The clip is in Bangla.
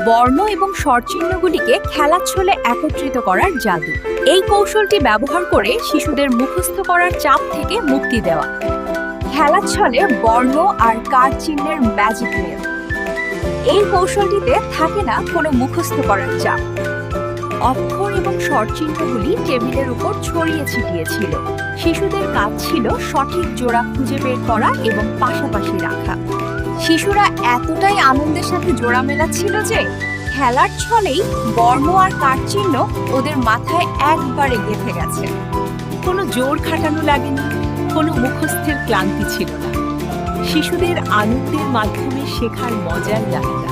বর্ণ এবং স্বরচিহ্নগুলিকে খেলার ছলে একত্রিত করার জাদু। এই কৌশলটি ব্যবহার করে শিশুদের মুখস্থ করার চাপ থেকে মুক্তি দেওয়া। খেলার ছলে বর্ণ আর কার চিহ্নের ম্যাজিক মেল। এই কৌশলটিতে থাকে না কোনো মুখস্থ করার চাপ। অক্ষর এবং স্বরচিহ্নগুলি টেবিলের উপর ছড়িয়ে ছিটিয়ে ছিল। শিশুদের কাজ ছিল সঠিক জোড়া খুঁজে বের করা এবং পাশাপাশি রাখা। শিশুরা এতটাই আনন্দের সাথে জোড়া মেলাচ্ছিল যে খেলার ছলেই বর্ণ আর কার চিহ্ন ওদের মাথায় একবারে গেঁথে গেছে। কোনো জোর খাটানো লাগেনি, কোনো মুখস্থের ক্লান্তি ছিল না। শিশুদের আনন্দের মাধ্যমে শেখার মজার যাত্রা।